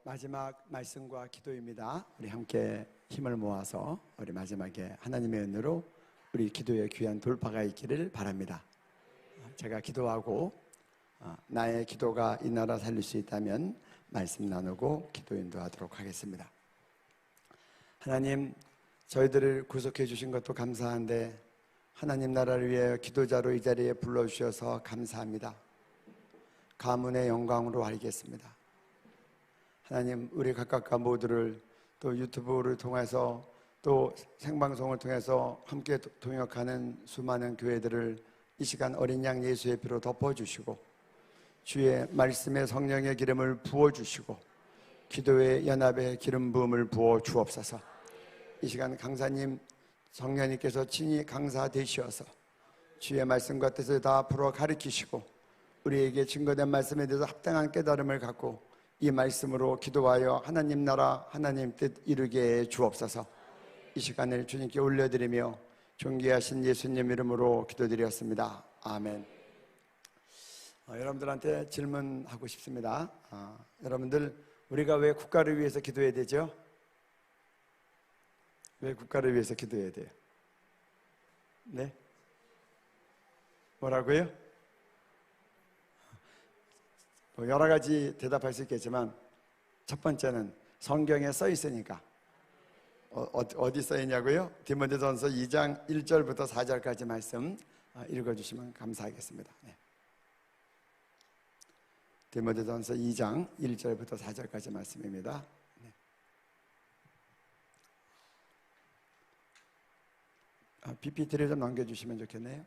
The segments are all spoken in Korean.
마지막 말씀과 기도입니다. 우리 함께 힘을 모아서 우리 마지막에 하나님의 은혜로 우리 기도의 귀한 돌파가 있기를 바랍니다. 제가 기도하고 나의 기도가 이 나라 살릴 수 있다면 말씀 나누고 기도 인도하도록 하겠습니다. 하나님, 저희들을 구속해 주신 것도 감사한데 하나님 나라를 위해 기도자로 이 자리에 불러주셔서 감사합니다. 가문의 영광으로 알겠습니다. 하나님, 우리 각각과 모두를 또 유튜브를 통해서 또 생방송을 통해서 함께 동역하는 수많은 교회들을 이 시간 어린 양 예수의 피로 덮어주시고 주의 말씀의 성령의 기름을 부어주시고 기도의 연합의 기름 부음을 부어 주옵소서. 이 시간 강사님 성령님께서 친히 강사 되시어서 주의 말씀과 뜻을 다 풀어 가르치시고 우리에게 증거된 말씀에 대해서 합당한 깨달음을 갖고 이 말씀으로 기도하여 하나님 나라 하나님 뜻 이루게 해 주옵소서. 이 시간을 주님께 올려드리며 존귀하신 예수님 이름으로 기도드렸습니다. 아멘. 여러분들한테 질문하고 싶습니다. 여러분들, 우리가 왜 국가를 위해서 기도해야 되죠? 왜 국가를 위해서 기도해야 돼요? 네? 뭐라고요? 여러 가지 대답할 수 있겠지만 첫 번째는 성경에 써 있으니까. 어디 써 있냐고요? 디모데전서 2장 1절부터 4절까지 말씀 읽어주시면 감사하겠습니다. 네. 디모데전서 2장 1절부터 4절까지 말씀입니다. 네. PPT를 좀 넘겨주시면 좋겠네요.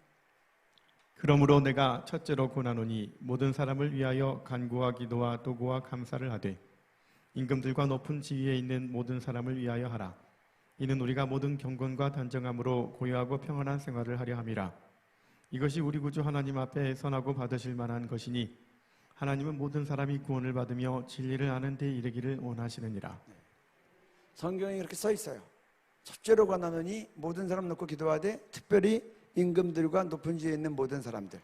그러므로 내가 첫째로 권하노니 모든 사람을 위하여 간구와 기도와 도구와 감사를 하되 임금들과 높은 지위에 있는 모든 사람을 위하여 하라. 이는 우리가 모든 경건과 단정함으로 고요하고 평안한 생활을 하려 함이라. 이것이 우리 구주 하나님 앞에 선하고 받으실 만한 것이니 하나님은 모든 사람이 구원을 받으며 진리를 아는 데 이르기를 원하시느니라. 성경에 이렇게 써 있어요. 첫째로 권하노니 모든 사람 놓고 기도하되 특별히 임금들과 높은 지위에 있는 모든 사람들.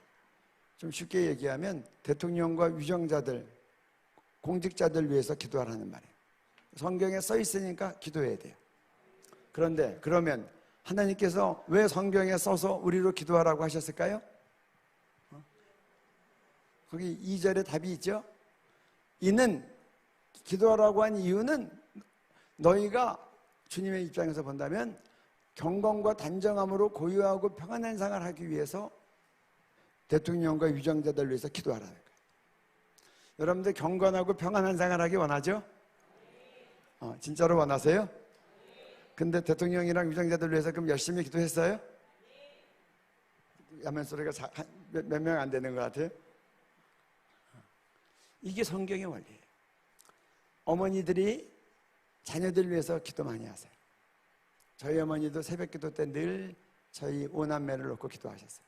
좀 쉽게 얘기하면 대통령과 위정자들, 공직자들 위해서 기도하라는 말이에요. 성경에 써 있으니까 기도해야 돼요. 그런데 그러면 하나님께서 왜 성경에 써서 우리로 기도하라고 하셨을까요? 거기 2절에 답이 있죠. 이는, 기도하라고 한 이유는 너희가 주님의 입장에서 본다면 경건과 단정함으로 고요하고 평안한 생활을 하기 위해서 대통령과 위정자들 위해서 기도하라는 거예요. 여러분들 경건하고 평안한 생활을 하기 원하죠? 진짜로 원하세요? 근데 대통령이랑 위정자들 위해서 그럼 열심히 기도했어요? 야멘 소리가 몇 명 안 되는 것 같아요. 이게 성경의 원리예요. 어머니들이 자녀들 위해서 기도 많이 하세요. 저희 어머니도 새벽 기도 때 늘 저희 오남매를 놓고 기도하셨어요.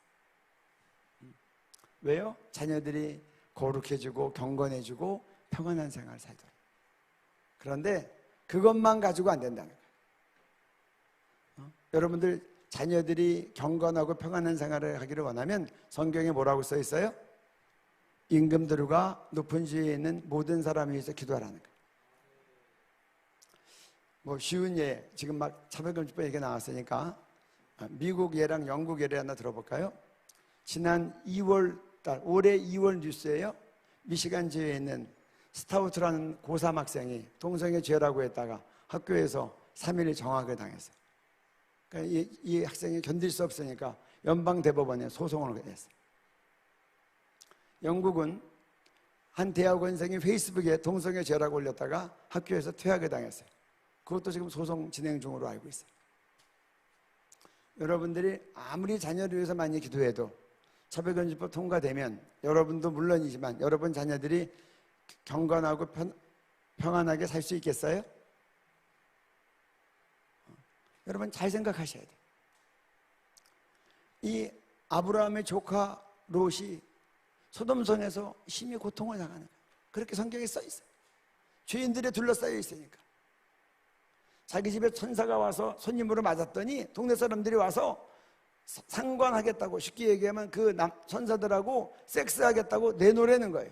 왜요? 자녀들이 거룩해지고 경건해지고 평안한 생활을 살도록. 그런데 그것만 가지고 안 된다는 거예요. 여러분들 자녀들이 경건하고 평안한 생활을 하기를 원하면 성경에 뭐라고 써 있어요? 임금들과 높은 지위에 있는 모든 사람을 위해서 기도하라는 거예요. 뭐 쉬운 예, 지금 막 차별금지법 얘기 나왔으니까 미국 예랑 영국 예를 하나 들어볼까요? 지난 2월 달, 올해 2월 뉴스예요. 미시간주에 있는 스타우트라는 고3 학생이 동성애 죄라고 했다가 학교에서 3일 정학을 당했어요. 그러니까 이 학생이 견딜 수 없으니까 연방대법원에 소송을 했어요. 영국은 한 대학원생이 페이스북에 동성애 죄라고 올렸다가 학교에서 퇴학을 당했어요. 그것도 지금 소송 진행 중으로 알고 있어요. 여러분들이 아무리 자녀를 위해서 많이 기도해도 차별금지법 통과되면 여러분도 물론이지만 여러분 자녀들이 경건하고 평안하게 살 수 있겠어요? 여러분 잘 생각하셔야 돼요. 이 아브라함의 조카 롯이 소돔성에서 심히 고통을 당하는 거예요. 그렇게 성경에 써 있어요. 죄인들에 둘러싸여 있으니까. 자기 집에 천사가 와서 손님으로 맞았더니 동네 사람들이 와서 상관하겠다고, 쉽게 얘기하면 그 천사들하고 섹스하겠다고 내놓으라는 거예요.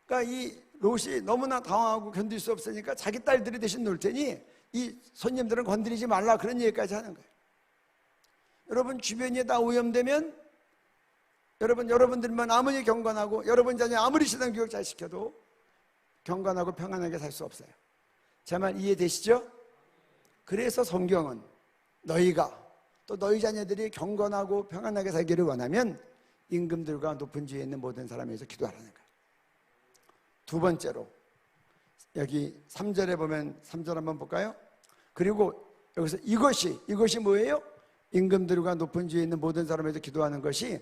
그러니까 이 롯이 너무나 당황하고 견딜 수 없으니까 자기 딸들이 대신 놀 테니 이 손님들은 건드리지 말라, 그런 얘기까지 하는 거예요. 여러분, 주변이 다 오염되면 여러분들만 아무리 경건하고 여러분 자녀 아무리 신앙교육 잘 시켜도 경건하고 평안하게 살 수 없어요. 제 말 이해되시죠? 그래서 성경은 너희가 또 너희 자녀들이 경건하고 평안하게 살기를 원하면 임금들과 높은 지위에 있는 모든 사람에 대해서 기도하라는 거예요. 두 번째로 여기 3절에 보면 3절 한번 볼까요? 그리고 여기서 이것이 뭐예요? 임금들과 높은 지위에 있는 모든 사람에 대해서 기도하는 것이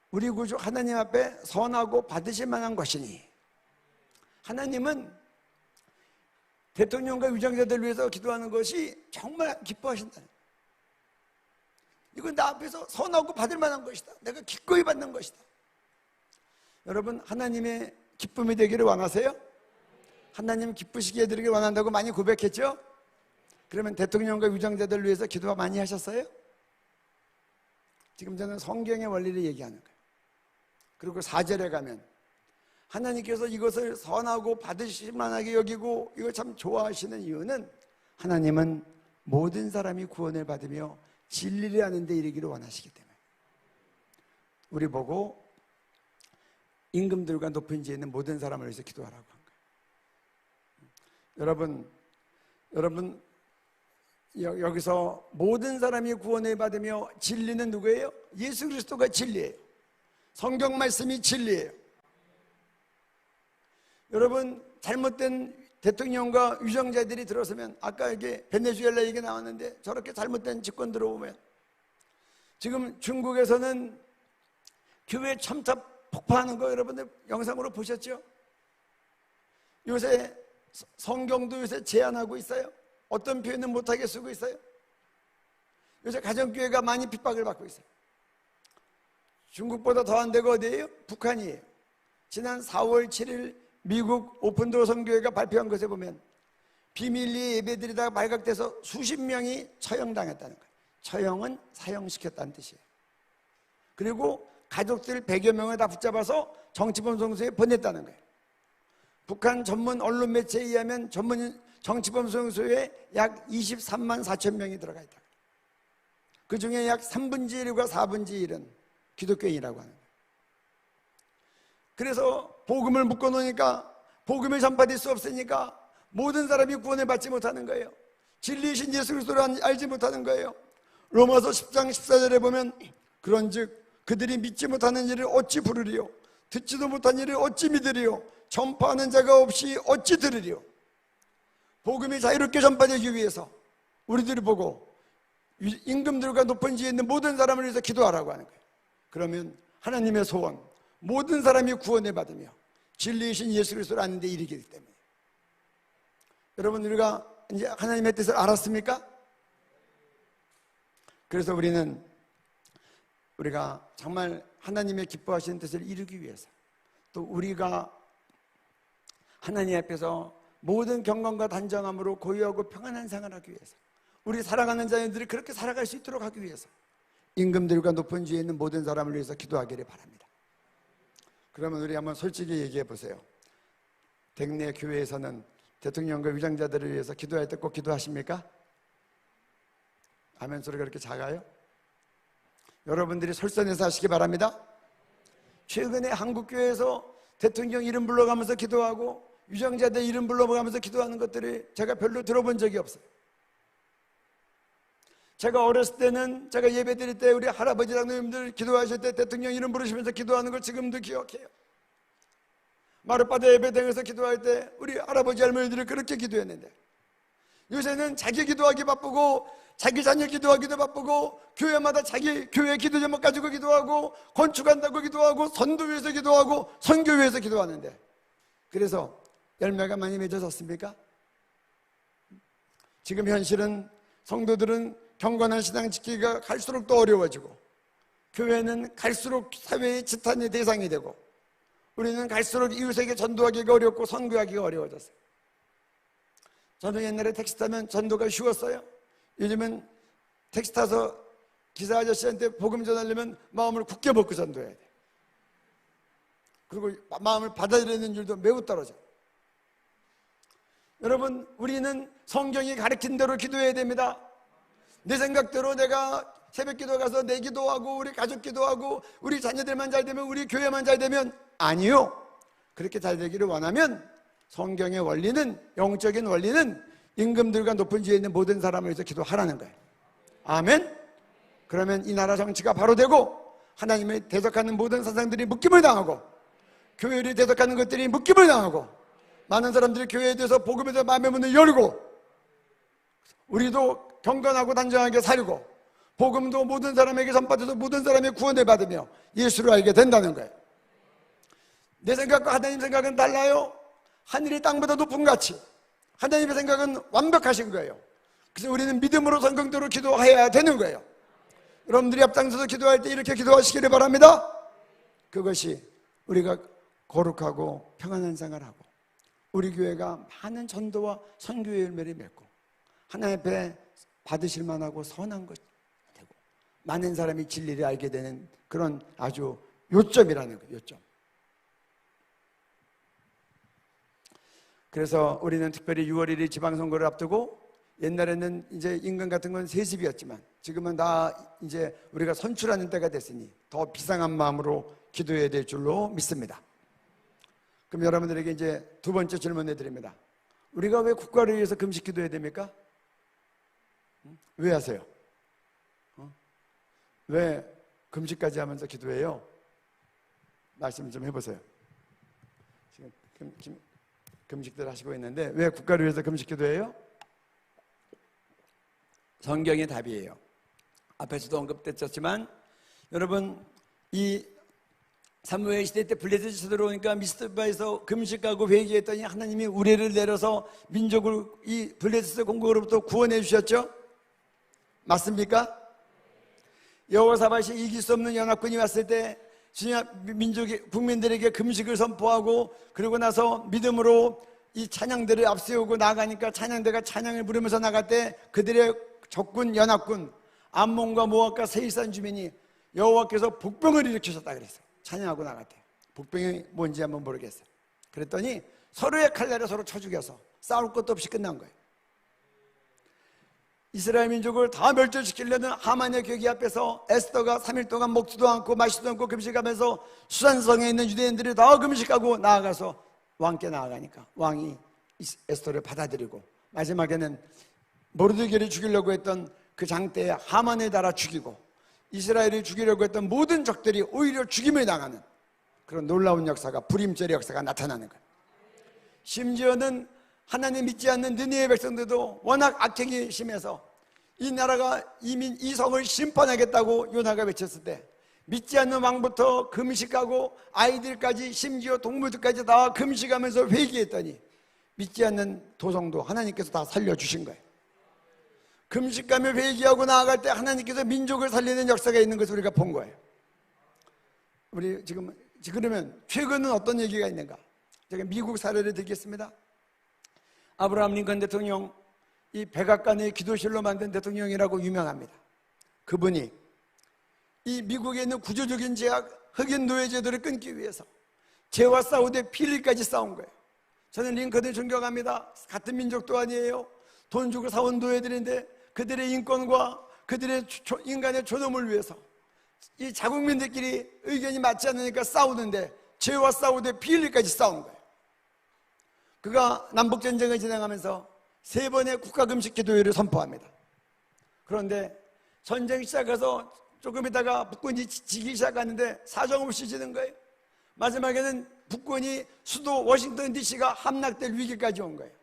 우리 구주 하나님 앞에 선하고 받으실 만한 것이니, 하나님은 대통령과 위정자들을 위해서 기도하는 것이 정말 기뻐하신다. 이건 나 앞에서 선하고 받을 만한 것이다. 내가 기꺼이 받는 것이다. 여러분, 하나님의 기쁨이 되기를 원하세요? 하나님 기쁘시게 해드리길 원한다고 많이 고백했죠? 그러면 대통령과 위정자들을 위해서 기도 많이 하셨어요? 지금 저는 성경의 원리를 얘기하는 거예요. 그리고 4절에 가면 하나님께서 이것을 선하고 받으실 만하게 여기고 이걸 참 좋아하시는 이유는 하나님은 모든 사람이 구원을 받으며 진리를 아는 데 이르기를 원하시기 때문에. 우리 보고 임금들과 높은 지에 있는 모든 사람을 위해서 기도하라고 한 거예요. 여러분 여기서 모든 사람이 구원을 받으며 진리는 누구예요? 예수 그리스도가 진리예요. 성경 말씀이 진리예요. 여러분, 잘못된 대통령과 위정자들이 들어서면, 아까 이게 베네수엘라 얘기 나왔는데 저렇게 잘못된 집권 들어오면, 지금 중국에서는 교회 첨탑 폭파하는 거 여러분들 영상으로 보셨죠? 요새 성경도 요새 제한하고 있어요. 어떤 표현은 못하게 쓰고 있어요. 요새 가정교회가 많이 핍박을 받고 있어요. 중국보다 더한 데가 어디예요? 북한이에요. 지난 4월 7일 미국 오픈도어 선교회가 발표한 것에 보면 비밀리에 예배드리다가 발각돼서 수십 명이 처형당했다는 거예요. 처형은 사형시켰다는 뜻이에요. 그리고 가족들 100여 명을 다 붙잡아서 정치범송소에 보냈다는 거예요. 북한 전문 언론 매체에 의하면 전문 정치범송소에 약 23만 4천 명이 들어가 있다. 그 중에 약 3분의 1과 4분의 1은 기독교인이라고 하는 거예요. 그래서 복음을 묶어놓으니까, 복음을 전파될 수 없으니까 모든 사람이 구원을 받지 못하는 거예요. 진리이신 예수 그리스도를 알지 못하는 거예요. 로마서 10장 14절에 보면 그런즉 그들이 믿지 못하는 일을 어찌 부르리요? 듣지도 못한 일을 어찌 믿으리요? 전파하는 자가 없이 어찌 들으리요? 복음이 자유롭게 전파되기 위해서 우리들이 보고 임금들과 높은 지에 있는 모든 사람을 위해서 기도하라고 하는 거예요. 그러면 하나님의 소원, 모든 사람이 구원을 받으며 진리이신 예수 그리스도를 아는 데 이르기 때문에. 여러분, 우리가 이제 하나님의 뜻을 알았습니까? 그래서 우리가 정말 하나님의 기뻐하시는 뜻을 이루기 위해서, 또 우리가 하나님 앞에서 모든 경건과 단정함으로 고요하고 평안한 생활을 하기 위해서, 우리 사랑하는 자녀들이 그렇게 살아갈 수 있도록 하기 위해서 임금들과 높은 지위에 있는 모든 사람을 위해서 기도하기를 바랍니다. 그러면 우리 한번 솔직히 얘기해 보세요. 댁내 교회에서는 대통령과 위정자들을 위해서 기도할 때 꼭 기도하십니까? 아멘 소리가 그렇게 작아요? 여러분들이 솔선해서 하시기 바랍니다. 최근에 한국교회에서 대통령 이름 불러가면서 기도하고 위정자들 이름 불러가면서 기도하는 것들이 제가 별로 들어본 적이 없어요. 제가 어렸을 때는 제가 예배 드릴 때 우리 할아버지랑 누님들 기도하실 때 대통령 이름 부르시면서 기도하는 걸 지금도 기억해요. 마룻바다 예배당에서 기도할 때 우리 할아버지 할머니들이 그렇게 기도했는데, 요새는 자기 기도하기 바쁘고 자기 자녀 기도하기도 바쁘고 교회마다 자기 교회 기도 제목 가지고 기도하고 건축한다고 기도하고 선도위에서 기도하고 선교위에서 기도하는데, 그래서 열매가 많이 맺어졌습니까? 지금 현실은 성도들은 경건한 신앙 지키기가 갈수록 더 어려워지고, 교회는 갈수록 사회의 지탄의 대상이 되고, 우리는 갈수록 이웃에게 전도하기가 어렵고 선교하기가 어려워졌어요. 저는 옛날에 택시 타면 전도가 쉬웠어요. 요즘은 택시 타서 기사 아저씨한테 복음 전하려면 마음을 굳게 먹고 전도해야 돼. 그리고 마음을 받아들이는 일도 매우 떨어져. 여러분, 우리는 성경이 가르친 대로 기도해야 됩니다. 내 생각대로 내가 새벽 기도 가서 내 기도하고 우리 가족 기도하고 우리 자녀들만 잘 되면, 우리 교회만 잘 되면, 아니요. 그렇게 잘 되기를 원하면 성경의 원리는, 영적인 원리는 임금들과 높은 지위에 있는 모든 사람을 위해서 기도하라는 거예요. 아멘. 그러면 이 나라 정치가 바로 되고, 하나님의 대적하는 모든 사상들이 묶임을 당하고, 교회를 대적하는 것들이 묶임을 당하고, 많은 사람들이 교회에 대해서 복음에 대해서 마음의 문을 열고, 우리도 경건하고 단정하게 살고, 복음도 모든 사람에게 전파돼서 모든 사람이 구원을 받으며 예수를 알게 된다는 거예요. 내 생각과 하나님 생각은 달라요. 하늘이 땅보다 높은 가치, 하나님의 생각은 완벽하신 거예요. 그래서 우리는 믿음으로 성경대로 기도해야 되는 거예요. 여러분들이 앞장서서 기도할 때 이렇게 기도하시기를 바랍니다. 그것이 우리가 거룩하고 평안한 생활하고, 우리 교회가 많은 전도와 선교의 열매를 맺고, 하나님 앞에 받으실 만하고 선한 것이 되고, 많은 사람이 진리를 알게 되는 그런 아주 요점이라는 거예요. 요점. 그래서 우리는 특별히 6월 1일 지방선거를 앞두고, 옛날에는 이제 임금 같은 건 세습이었지만 지금은 다 이제 우리가 선출하는 때가 됐으니 더 비상한 마음으로 기도해야 될 줄로 믿습니다. 그럼 여러분들에게 이제 두 번째 질문을 드립니다. 우리가 왜 국가를 위해서 금식 기도해야 됩니까? 왜 하세요? 왜 금식까지 하면서 기도해요? 말씀 좀 해보세요. 지금 금식들 하시고 있는데 왜 국가를 위해서 금식 기도해요? 성경의 답이에요. 앞에서도 언급됐었지만, 여러분, 이 사무엘 시대 때 블레셋이 쳐들어오니까 미스바에서 금식하고 회개했더니 하나님이 우레를 내려서 민족을 이 블레셋의 공격으로부터 구원해 주셨죠? 맞습니까? 여호사밧이 이길 수 없는 연합군이 왔을 때 민족의 국민들에게 금식을 선포하고, 그러고 나서 믿음으로 이 찬양대를 앞세우고 나가니까 찬양대가 찬양을 부르면서 나갈 때 그들의 적군 연합군 암몬과 모압과 세일산 주민이 여호와께서 복병을 일으키셨다 그랬어요. 찬양하고 나갈 때 복병이 뭔지 한번 모르겠어요. 그랬더니 서로의 칼날에 서로 쳐 죽여서 싸울 것도 없이 끝난 거예요. 이스라엘 민족을 다 멸절시키려는 하만의 계획 앞에서 에스더가 3일 동안 먹지도 않고 마시지도 않고 금식하면서 수산성에 있는 유대인들이 다 금식하고 나아가서 왕께 나아가니까 왕이 에스더를 받아들이고, 마지막에는 모르드게를 죽이려고 했던 그 장대에 하만을 달아 죽이고, 이스라엘을 죽이려고 했던 모든 적들이 오히려 죽임을 당하는 그런 놀라운 역사가, 불임절의 역사가 나타나는 거예요. 심지어는 하나님 믿지 않는 느니의 백성들도 워낙 악행이 심해서 이 나라가 이 성을 심판하겠다고 요나가 외쳤을 때, 믿지 않는 왕부터 금식하고 아이들까지, 심지어 동물들까지 다 금식하면서 회개했더니 믿지 않는 도성도 하나님께서 다 살려주신 거예요. 금식하며 회개하고 나아갈 때 하나님께서 민족을 살리는 역사가 있는 것을 우리가 본 거예요. 우리 지금 그러면 최근은 어떤 얘기가 있는가? 제가 미국 사례를 드리겠습니다. 아브라함 링컨 대통령, 이 백악관의 기도실로 만든 대통령이라고 유명합니다. 그분이 이 미국에 있는 구조적인 제약, 흑인 노예 제도를 끊기 위해서 죄와 싸우되 피를까지 싸운 거예요. 저는 링컨을 존경합니다. 같은 민족도 아니에요. 돈 주고 사온 노예들인데 그들의 인권과 그들의 인간의 존엄을 위해서 이 자국민들끼리 의견이 맞지 않으니까 싸우는데 죄와 싸우되 피 흘리까지 싸운 거예요. 그가 남북전쟁을 진행하면서 3번의 국가금식 기도회를 선포합니다. 그런데 전쟁 시작해서 조금 있다가 북군이 지기 시작하는데 사정없이 지는 거예요. 마지막에는 북군이 수도 워싱턴 DC가 함락될 위기까지 온 거예요.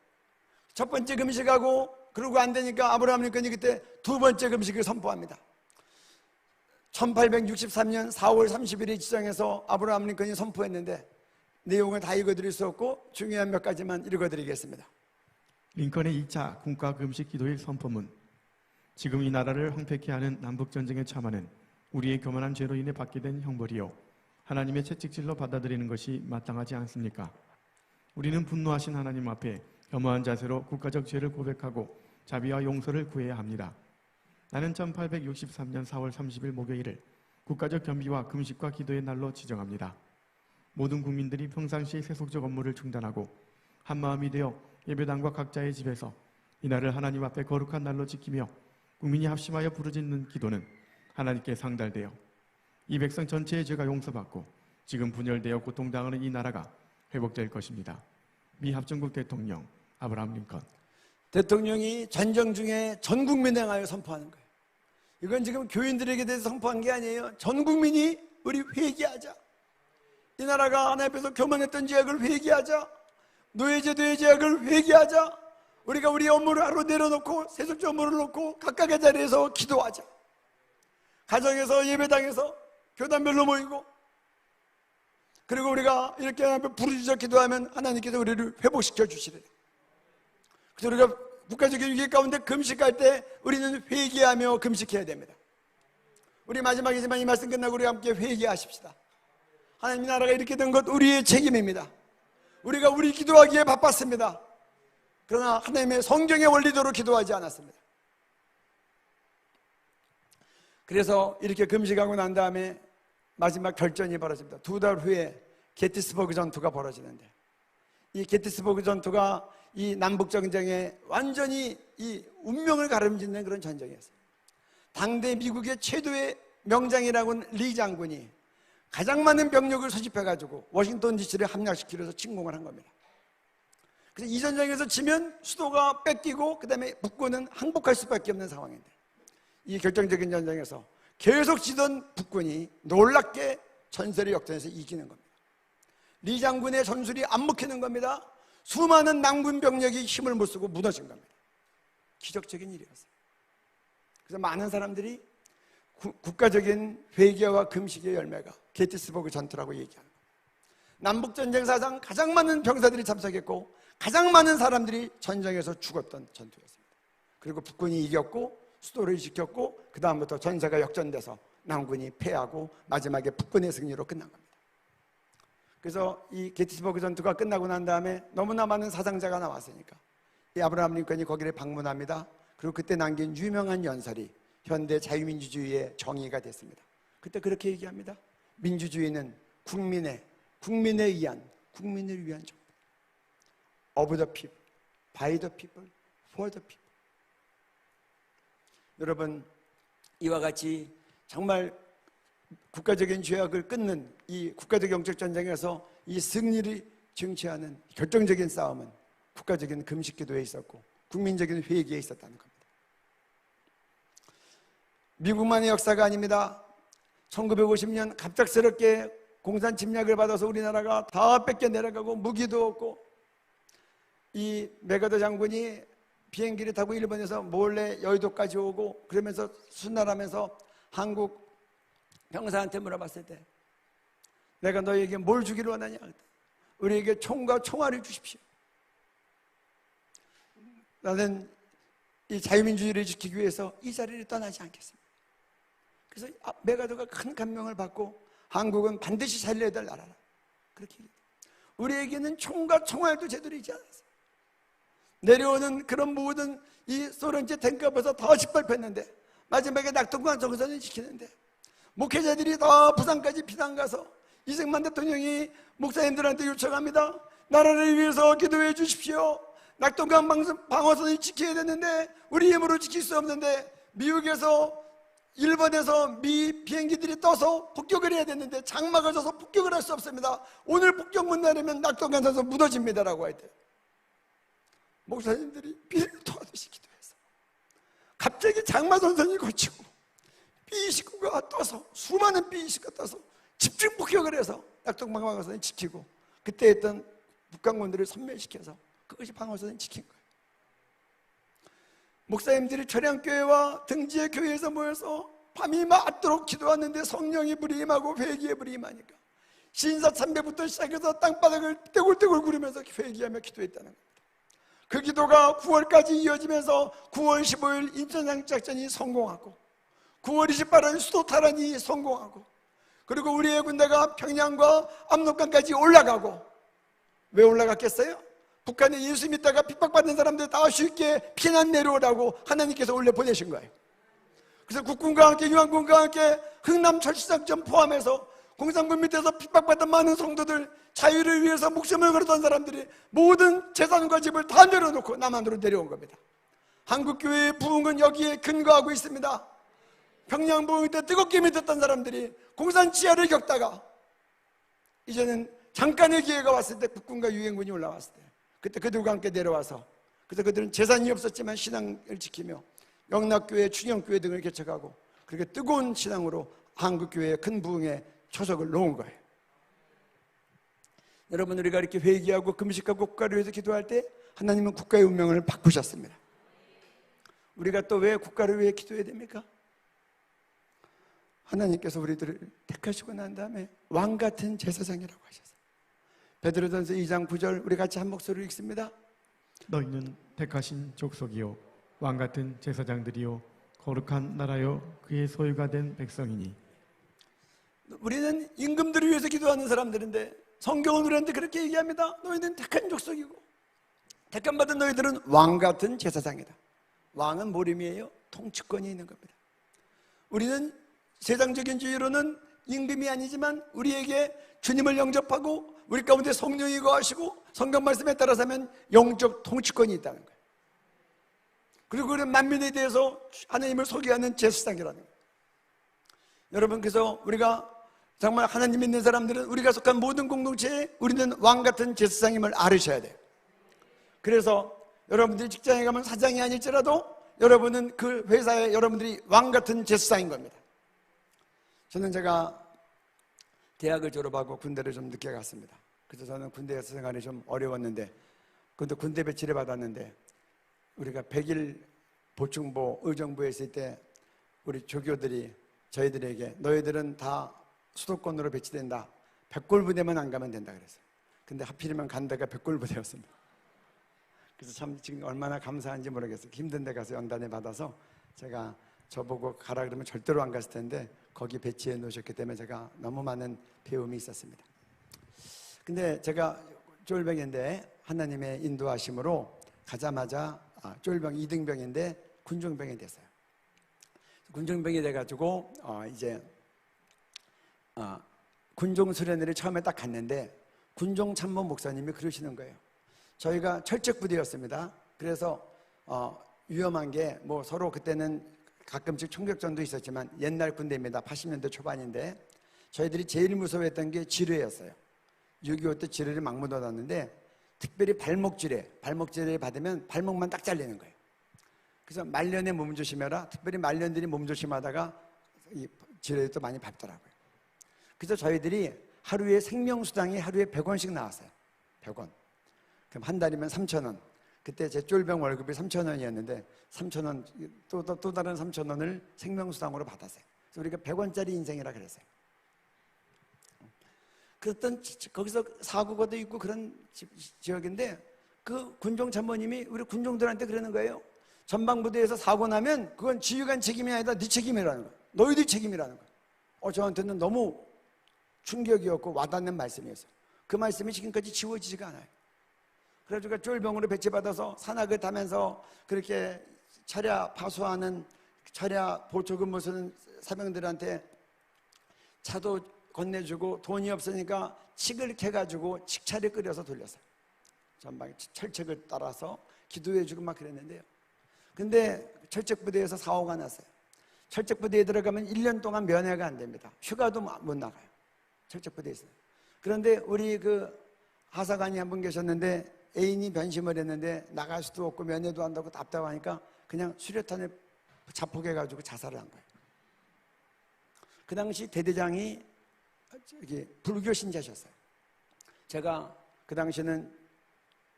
첫 번째 금식하고 그러고 안 되니까 아브라함 링컨이 그때 두 번째 금식을 선포합니다. 1863년 4월 30일에 지정해서 아브라함 링컨이 선포했는데 내용을 다 읽어드릴 수 없고 중요한 몇 가지만 읽어드리겠습니다. 링컨의 2차 국가금식 기도의 선포문. 지금 이 나라를 황폐케 하는 남북전쟁에 참하는 우리의 교만한 죄로 인해 받게 된 형벌이요, 하나님의 채찍질로 받아들이는 것이 마땅하지 않습니까? 우리는 분노하신 하나님 앞에 겸허한 자세로 국가적 죄를 고백하고 자비와 용서를 구해야 합니다. 나는 1863년 4월 30일 목요일을 국가적 겸비와 금식과 기도의 날로 지정합니다. 모든 국민들이 평상시 세속적 업무를 중단하고 한마음이 되어 예배당과 각자의 집에서 이날을 하나님 앞에 거룩한 날로 지키며 국민이 합심하여 부르짖는 기도는 하나님께 상달되어 이 백성 전체의 죄가 용서받고 지금 분열되어 고통당하는 이 나라가 회복될 것입니다. 미 합중국 대통령 아브라함 링컨. 대통령이 전쟁 중에 전 국민에 향하여 선포하는 거예요. 이건 지금 교인들에게 대해서 선포한 게 아니에요. 전 국민이 우리 회개하자. 이 나라가 하나님 앞에서 교만했던 죄악을 회개하자. 노예제도의 죄악을 회개하자. 우리가 우리 업무를 하루 내려놓고 세속적 업무를 놓고 각각의 자리에서 기도하자. 가정에서, 예배당에서, 교단별로 모이고, 그리고 우리가 이렇게 하나님 앞에 부르짖어 기도하면 하나님께서 우리를 회복시켜 주시리라. 그래서 우리가 국가적인 위기 가운데 금식할 때 우리는 회개하며 금식해야 됩니다. 우리 마지막이지만 이 말씀 끝나고 우리 함께 회개하십시다. 하나님 나라가 이렇게 된 것 우리의 책임입니다. 우리가 우리 기도하기에 바빴습니다. 그러나 하나님의 성경의 원리대로 기도하지 않았습니다. 그래서 이렇게 금식하고 난 다음에 마지막 결전이 벌어집니다. 2달 후에 게티스버그 전투가 벌어지는데, 이 게티스버그 전투가 이 남북전쟁에 완전히 이 운명을 가름짓는 그런 전쟁이었어요. 당대 미국의 최고의 명장이라고는 리 장군이 가장 많은 병력을 소집해가지고 워싱턴 DC를 함락시키려 해서 침공을 한 겁니다. 그래서 이 전쟁에서 지면 수도가 뺏기고 그 다음에 북군은 항복할 수밖에 없는 상황인데, 이 결정적인 전쟁에서 계속 지던 북군이 놀랍게 전세를 역전해서 이기는 겁니다. 리 장군의 전술이 안 먹히는 겁니다. 수많은 남군 병력이 힘을 못 쓰고 무너진 겁니다. 기적적인 일이었어요. 그래서 많은 사람들이 국가적인 회개와 금식의 열매가 게티스버그 전투라고 얘기하는 거예요. 남북전쟁 사상 가장 많은 병사들이 참석했고 가장 많은 사람들이 전쟁에서 죽었던 전투였습니다. 그리고 북군이 이겼고 수도를 지켰고 그 다음부터 전세가 역전돼서 남군이 패하고 마지막에 북군의 승리로 끝난 겁니다. 그래서 이 게티스버그 전투가 끝나고 난 다음에 너무나 많은 사상자가 나왔으니까 이 아브라함 링컨이 거기를 방문합니다. 그리고 그때 남긴 유명한 연설이 현대 자유민주주의의 정의가 됐습니다. 그때 그렇게 얘기합니다. 민주주의는 국민을 위한 정부. Of the people, by the people, for the people. 여러분, 이와 같이 정말 국가적인 죄악을 끊는 이 국가적 영적 전쟁에서 이 승리를 쟁취하는 결정적인 싸움은 국가적인 금식 기도에 있었고 국민적인 회개에 있었다는 겁니다. 미국만의 역사가 아닙니다. 1950년 갑작스럽게 공산 침략을 받아서 우리나라가 다 뺏겨 내려가고 무기도 없고, 이 메가더 장군이 비행기를 타고 일본에서 몰래 여의도까지 오고 그러면서 순날하면서 한국 병사한테 물어봤을 때, 내가 너에게 뭘 주기를 원하냐? 우리에게 총과 총알을 주십시오. 나는 이 자유민주주의를 지키기 위해서 이 자리를 떠나지 않겠습니다. 그래서 메가더가 큰 감명을 받고 한국은 반드시 살려야 될 나라라, 그렇게 얘기해요. 우리에게는 총과 총알도 제대로 있지 않았어요. 내려오는 그런 모든 이 소련제 탱크 앞에서 다 짓밟혔는데 마지막에 낙동강 정선을 지키는데 목회자들이 다 부산까지 피난 가서 이승만 대통령이 목사님들한테 요청합니다. 나라를 위해서 기도해 주십시오. 낙동강 방어선을 지켜야 되는데 우리 힘으로 지킬 수 없는데, 미국에서 일본에서 미 비행기들이 떠서 폭격을 해야 되는데 장마가 져서 폭격을 할 수 없습니다. 오늘 폭격 못 내리면 낙동강에서 무너집니다라고 할 때 목사님들이 비를 토하듯이 기도해서 갑자기 장마전선이 거치고 B-29가 떠서 수많은 B-29가 떠서 집중 폭격을 해서 낙동강방어선을 지키고, 그때 했던 북한군들을 섬멸시켜서 그것이 방어선을 지킨 거예요. 목사님들이 철양교회와 등지의 교회에서 모여서 밤이 맞도록 기도하는데 성령이 불이 임하고 회개의 불이 임하니까 신사참배부터 시작해서 땅바닥을 떼굴떼굴 구르면서 회개하며 기도했다는 겁니다. 그 기도가 9월까지 이어지면서 9월 15일 인천상작전이 성공하고 9월 28일 수도 탈환이 성공하고, 그리고 우리의 군대가 평양과 압록강까지 올라가고, 왜 올라갔겠어요? 북한에 예수 믿다가 핍박받는 사람들 다 쉽게 피난 내려오라고 하나님께서 원래 보내신 거예요. 그래서 국군과 함께 유한군과 함께 흥남 철수작전 포함해서 공산군 밑에서 핍박받던 많은 성도들, 자유를 위해서 목숨을 걸었던 사람들이 모든 재산과 집을 다 내려놓고 남한으로 내려온 겁니다. 한국교회의 부흥은 여기에 근거하고 있습니다. 평양부흥 때 뜨겁게 믿었던 사람들이 공산치하를 겪다가 이제는 잠깐의 기회가 왔을 때, 국군과 유엔군이 올라왔을 때, 그때 그들과 함께 내려와서, 그래서 그들은 재산이 없었지만 신앙을 지키며 영락교회, 충영교회 등을 개척하고 그렇게 뜨거운 신앙으로 한국교회의 큰 부흥에 초석을 놓은 거예요. 여러분, 우리가 이렇게 회개하고 금식하고 국가를 위해서 기도할 때 하나님은 국가의 운명을 바꾸셨습니다. 우리가 또 왜 국가를 위해 기도해야 됩니까? 하나님께서 우리들을 택하시고 난 다음에 왕 같은 제사장이라고 하셨어요. 베드로전서 2장 9절 우리 같이 한 목소리로 읽습니다. 너희는 택하신 족속이요 왕 같은 제사장들이요 거룩한 나라요 그의 소유가 된 백성이니. 우리는 임금들을 위해서 기도하는 사람들인데 성경은 우리한테 그렇게 얘기합니다. 너희는 택한 족속이고 택함 받은 너희들은 왕 같은 제사장이다. 왕은 뭘 의미해요? 통치권이 있는 겁니다. 우리는 세상적인 주의로는 임금이 아니지만 우리에게 주님을 영접하고 우리 가운데 성령이 거하시고 성경 말씀에 따라서 하면 영적 통치권이 있다는 거예요. 그리고 그는 만민에 대해서 하나님을 소개하는 제사장이라는 거예요. 여러분, 그래서 우리가 정말 하나님 믿는 사람들은 우리가 속한 모든 공동체에 우리는 왕 같은 제사장임을 알으셔야 돼요. 그래서 여러분들이 직장에 가면 사장이 아닐지라도 여러분은 그 회사에 여러분들이 왕 같은 제사장인 겁니다. 저는 제가 대학을 졸업하고 군대를 좀 늦게 갔습니다. 그래서 저는 군대에서 생활이 좀 어려웠는데, 근데 군대 배치를 받았는데 우리가 100일 보충보 의정부에 있을 때 우리 조교들이 저희들에게 너희들은 다 수도권으로 배치된다. 백골 부대만 안 가면 된다 그랬어요. 근데 하필이면 간 데가 백골 부대였습니다. 그래서 참 지금 얼마나 감사한지 모르겠어요. 힘든 데 가서 연단을 받아서 제가 저보고 가라 그러면 절대로 안 갔을 텐데 거기 배치해 놓으셨기 때문에 제가 너무 많은 배움이 있었습니다. 근데 제가 쫄병인데 하나님의 인도하심으로 가자마자 쫄병 2등병인데 군종병이 됐어요. 군종병이 돼가지고 이제 군종 수련회를 처음에 딱 갔는데 군종 참모 목사님이 그러시는 거예요. 저희가 철책부대였습니다. 그래서 위험한 게 뭐 서로 그때는 가끔씩 총격전도 있었지만 옛날 군대입니다. 80년대 초반인데 저희들이 제일 무서워했던 게 지뢰였어요. 6.25 때 지뢰를 막 묻어놨는데 특별히 발목지뢰를 받으면 발목만 딱 잘리는 거예요. 그래서 말년에 몸조심해라. 특별히 말년들이 몸조심하다가 이 지뢰를 또 많이 밟더라고요. 그래서 저희들이 하루에 생명수당이 하루에 100원씩 나왔어요. 100원. 그럼 한 달이면 3,000원. 그때 제 쫄병 월급이 3,000원이었는데 3,000원 또 다른 3,000원을 생명수당으로 받았어요. 그래서 우리가 100원짜리 인생이라 그랬어요. 그랬던 거기서 사고가도 있고 그런 지역인데 그 군종 참모님이 우리 군종들한테 그러는 거예요. 전방부대에서 사고 나면 그건 지휘관 책임이 아니라 네 책임이라는 거예요. 너희들 책임이라는 거예요. 저한테는 너무 충격이었고 와닿는 말씀이었어요. 그 말씀이 지금까지 지워지지가 않아요. 그래가지고 쫄병으로 배치받아서 산악을 타면서 그렇게 차량 파수하는 차량 보조금 무슨 사병들한테 차도 건네주고 돈이 없으니까 칡을 캐가지고 칡차를 끓여서 돌렸어요. 전방에 철책을 따라서 기도해주고 막 그랬는데요. 근데 철책부대에서 사고가 났어요. 철책부대에 들어가면 1년 동안 면회가 안 됩니다. 휴가도 못 나가요. 철책부대에 있어요. 그런데 우리 그 하사관이 한 분 계셨는데 애인이 변심을 했는데 나갈 수도 없고 면회도 한다고 답답하니까 그냥 수류탄을 자폭해가지고 자살을 한 거예요. 그 당시 대대장이 불교 신자셨어요. 제가 그 당시는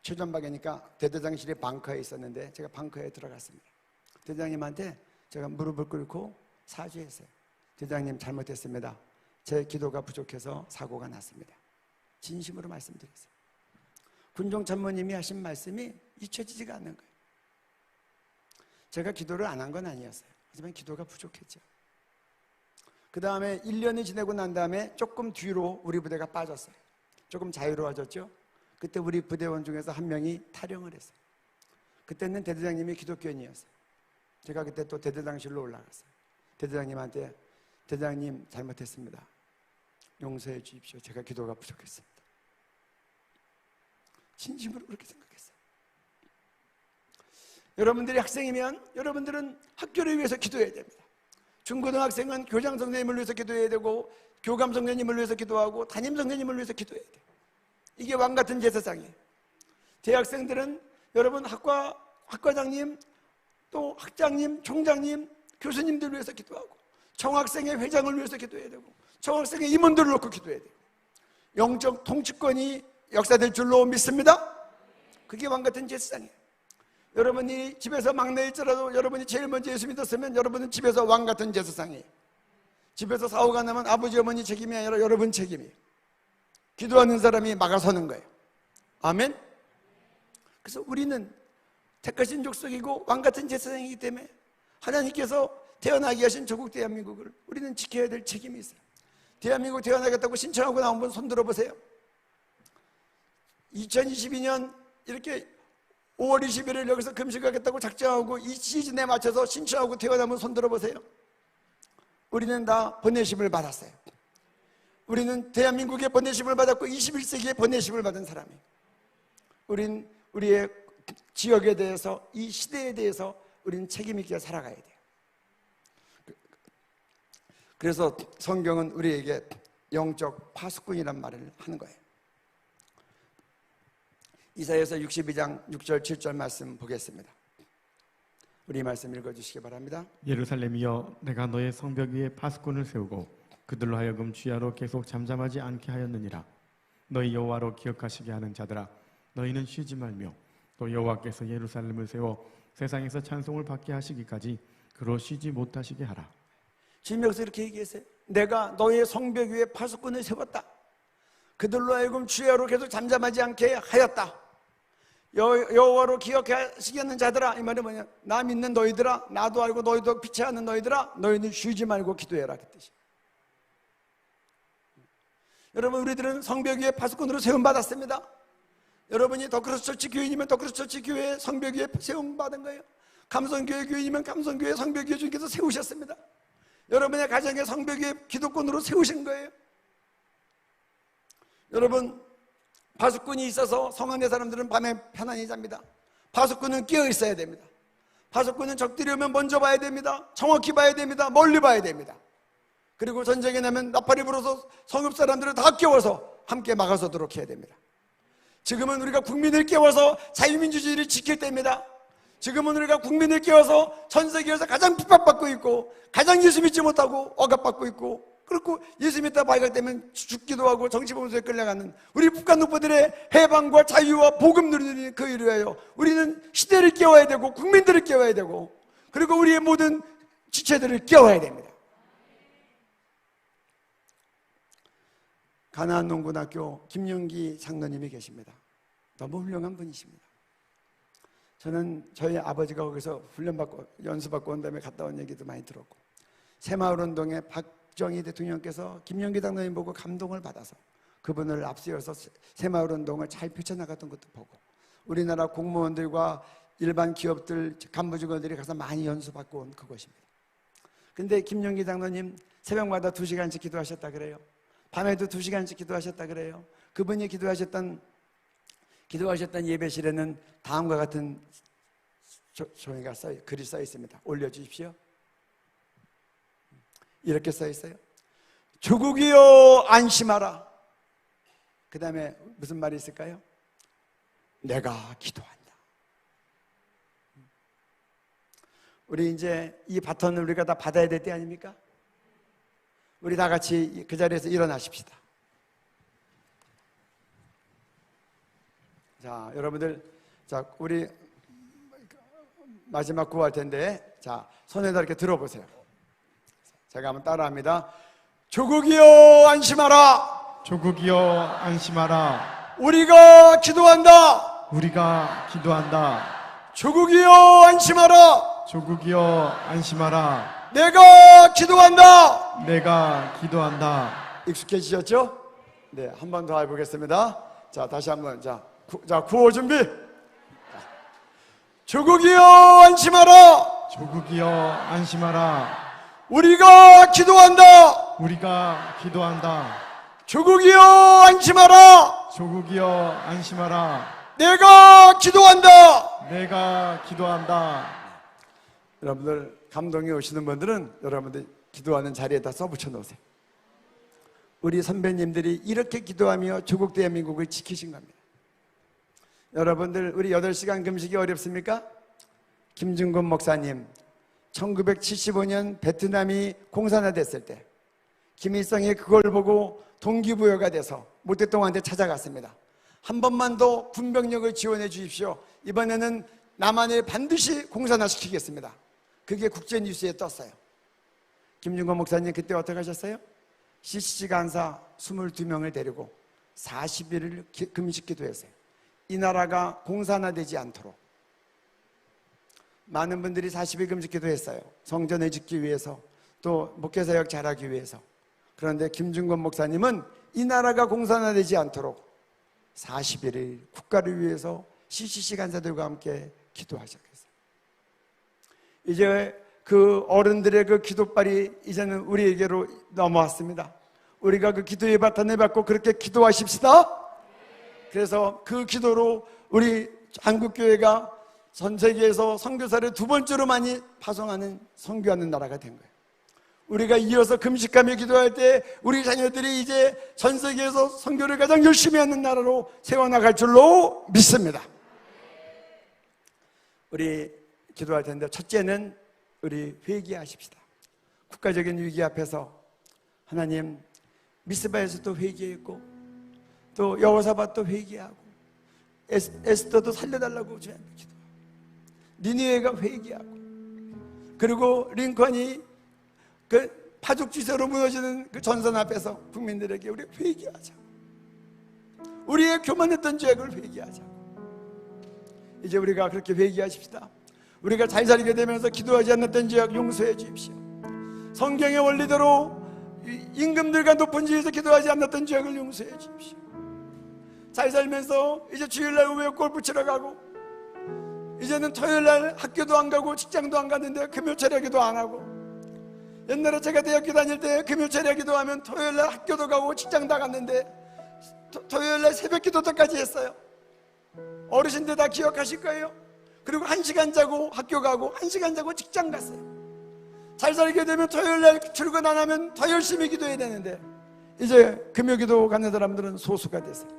최전방이니까 대대장실이 방커에 있었는데 제가 방커에 들어갔습니다. 대대장님한테 제가 무릎을 꿇고 사죄했어요. 대대장님 잘못했습니다. 제 기도가 부족해서 사고가 났습니다. 진심으로 말씀드렸어요. 군종 참모님이 하신 말씀이 잊혀지지가 않는 거예요. 제가 기도를 안 한 건 아니었어요. 하지만 기도가 부족했죠. 그 다음에 1년이 지내고 난 다음에 조금 뒤로 우리 부대가 빠졌어요. 조금 자유로워졌죠. 그때 우리 부대원 중에서 한 명이 탈영을 했어요. 그때는 대대장님이 기독교인이었어요. 제가 그때 또 대대장실로 올라갔어요. 대대장님한테 대대장님 잘못했습니다. 용서해 주십시오. 제가 기도가 부족했습니다. 진심으로 그렇게 생각했어요. 여러분들이 학생이면 여러분들은 학교를 위해서 기도해야 됩니다. 중고등학생은 교장 선생님을 위해서 기도해야 되고, 교감 선생님을 위해서 기도하고, 담임 선생님을 위해서 기도해야 돼요. 이게 왕같은 제사상이에요. 대학생들은 여러분 학과장님, 또 학장님, 총장님, 교수님들 위해서 기도하고, 청학생의 회장을 위해서 기도해야 되고, 청학생의 임원들을 놓고 기도해야 돼요. 영적 통치권이 역사될 줄로 믿습니다. 그게 왕같은 제사상이에요. 여러분이 집에서 막내일지라도 여러분이 제일 먼저 예수 믿었으면 여러분은 집에서 왕같은 제사상이에요. 집에서 사고가 나면 아버지 어머니 책임이 아니라 여러분 책임이에요. 기도하는 사람이 막아서는 거예요. 아멘. 그래서 우리는 택하신 족속이고 왕같은 제사장이기 때문에 하나님께서 태어나게 하신 조국 대한민국을 우리는 지켜야 될 책임이 있어요. 대한민국 태어나겠다고 신청하고 나온 분 손 들어보세요. 2022년 이렇게 5월 21일 여기서 금식하겠다고 작정하고 이 시즌에 맞춰서 신청하고 태어나면 손 들어보세요. 우리는 다 번뇌심을 받았어요. 우리는 대한민국의 번뇌심을 받았고 21세기의 번뇌심을 받은 사람이에요. 우린 우리의 지역에 대해서, 이 시대에 대해서 우리는 책임 있게 살아가야 돼요. 그래서 성경은 우리에게 영적 파수꾼이란 말을 하는 거예요. 이사야서 62장 6절 7절 말씀 보겠습니다. 우리 말씀 읽어주시기 바랍니다. 예루살렘이여, 내가 너의 성벽 위에 파수꾼을 세우고 그들로 하여금 주야로 계속 잠잠하지 않게 하였느니라. 너희 여호와로 기억하시게 하는 자들아, 너희는 쉬지 말며 또 여호와께서 예루살렘을 세워 세상에서 찬송을 받게 하시기까지 그로 쉬지 못하시게 하라. 지금 여기서 이렇게 얘기했어요. 내가 너의 성벽 위에 파수꾼을 세웠다. 그들로 하여금 주야로 계속 잠잠하지 않게 하였다. 여호와로 기억하시게 하는 자들아, 이 말은 뭐냐? 나 믿는 너희들아, 나도 알고 너희도 피치하는 너희들아, 너희는 쉬지 말고 기도해라, 그 뜻이에요. 여러분, 우리들은 성벽 위에 파수꾼으로 세움받았습니다. 여러분이 더크로스처치 교인이면 더크로스처치 교회의 성벽 위에 세움받은 거예요. 감성교회 교인이면 감성교회 성벽 위에 주님께서 세우셨습니다. 여러분의 가정의 성벽 위에 기도꾼으로 세우신 거예요. 여러분, 파수꾼이 있어서 성 안의 사람들은 밤에 편안히 잡니다. 파수꾼은 깨어 있어야 됩니다. 파수꾼은 적들이 오면 먼저 봐야 됩니다. 정확히 봐야 됩니다. 멀리 봐야 됩니다. 그리고 전쟁이 나면 나팔이 불어서 성읍 사람들을 다 깨워서 함께 막아서도록 해야 됩니다. 지금은 우리가 국민을 깨워서 자유민주주의를 지킬 때입니다. 지금은 우리가 국민을 깨워서 전 세계에서 가장 핍박받고 있고, 가장 예수 믿지 못하고 억압받고 있고, 그렇고 예수 믿다 발각되면 죽기도 하고 정치범죄에 끌려가는 우리 북한 농부들의 해방과 자유와 복음 누리는 그 일을 위하여 우리는 시대를 깨워야 되고, 국민들을 깨워야 되고, 그리고 우리의 모든 지체들을 깨워야 됩니다. 가나안 농군학교 김용기 장로님이 계십니다. 너무 훌륭한 분이십니다. 저는 저희 아버지가 거기서 훈련받고 연수받고 온 다음에 갔다 온 얘기도 많이 들었고, 새마을운동에 박정희 대통령께서 김용기 장로님 보고 감동을 받아서 그분을 앞세워서 새마을운동을 잘 펼쳐나갔던 것도 보고, 우리나라 공무원들과 일반 기업들 간부 직원들이 가서 많이 연수받고 온 그곳입니다. 근데 김용기 장로님 새벽마다 2시간씩 기도하셨다 그래요. 밤에도 2시간씩 기도하셨다 그래요. 그분이 기도하셨던 예배실에는 다음과 같은 종이가 글이 써 있습니다. 올려주십시오. 이렇게 써 있어요. 조국이여 안심하라. 그 다음에 무슨 말이 있을까요? 내가 기도한다. 우리 이제 이 바톤을 우리가 다 받아야 될 때 아닙니까? 우리 다 같이 그 자리에서 일어나십시다. 자, 여러분들, 자, 우리 마지막 구호할 텐데, 자, 손에다 이렇게 들어보세요. 제가 한번 따라합니다. 조국이여 안심하라. 조국이여 안심하라. 우리가 기도한다. 우리가 기도한다. 조국이여 안심하라. 조국이여 안심하라. 내가 기도한다. 내가 기도한다. 익숙해지셨죠? 네, 한 번 더 해보겠습니다. 자, 다시 한번. 자, 구호 준비. 조국이여 안심하라. 조국이여 안심하라. 우리가 기도한다. 우리가 기도한다. 조국이여 안심하라. 조국이여 안심하라. 내가 기도한다. 내가 기도한다. 여러분들 감동이 오시는 분들은 여러분들 기도하는 자리에다 써붙여 놓으세요. 우리 선배님들이 이렇게 기도하며 조국 대한민국을 지키신 겁니다. 여러분들 우리 8시간 금식이 어렵습니까? 김중곤 목사님 1975년 베트남이 공산화됐을 때 김일성이 그걸 보고 동기부여가 돼서 모택동한테 찾아갔습니다. 한 번만 더 군병력을 지원해 주십시오. 이번에는 남한을 반드시 공산화시키겠습니다. 그게 국제뉴스에 떴어요. 김중곤 목사님 그때 어떻게 하셨어요? CCC 간사 22명을 데리고 40일을 금식 기도했어요. 이 나라가 공산화되지 않도록. 많은 분들이 40일 금식 기도했어요. 성전을 짓기 위해서, 또 목회사역 잘하기 위해서. 그런데 김중곤 목사님은 이 나라가 공산화되지 않도록 40일을 국가를 위해서 CCC 간사들과 함께 기도하셨어요. 이제 그 어른들의 그 기도발이 이제는 우리에게로 넘어왔습니다. 우리가 그 기도의 바탕을 받고 그렇게 기도하십시다. 그래서 그 기도로 우리 한국교회가 전 세계에서 선교사를 2번째로 많이 파송하는 선교하는 나라가 된 거예요. 우리가 이어서 금식하며 기도할 때 우리 자녀들이 이제 전 세계에서 선교를 가장 열심히 하는 나라로 세워나갈 줄로 믿습니다. 우리 기도할 텐데 첫째는 우리 회개하십시다. 국가적인 위기 앞에서 하나님, 미스바에서도 회개했고 또 여호사밧도 회개하고 에스더도 살려달라고 주님께 기도하고 니느웨가 회개하고 그리고 링컨이 그 파죽지세로 무너지는 그 전선 앞에서 국민들에게 우리 회개하자. 우리의 교만했던 죄악을 회개하자. 이제 우리가 그렇게 회개하십시다. 우리가 잘 살게 되면서 기도하지 않았던 죄악 용서해 주십시오. 성경의 원리대로 임금들과 높은 지위에서 기도하지 않았던 죄악을 용서해 주십시오. 잘 살면서 이제 주일날 우회 골프 치러 가고 이제는 토요일날 학교도 안 가고 직장도 안 갔는데 금요철야기도 안 하고, 옛날에 제가 대학교 다닐 때 금요철야기도 하면 토요일날 학교도 가고 직장 다 갔는데 토요일날 새벽기도까지 했어요. 어르신들 다 기억하실 거예요. 그리고 1시간 자고 학교 가고 1시간 자고 직장 갔어요. 잘 살게 되면 토요일날 출근 안 하면 더 열심히 기도해야 되는데 이제 금요기도 가는 사람들은 소수가 됐어요.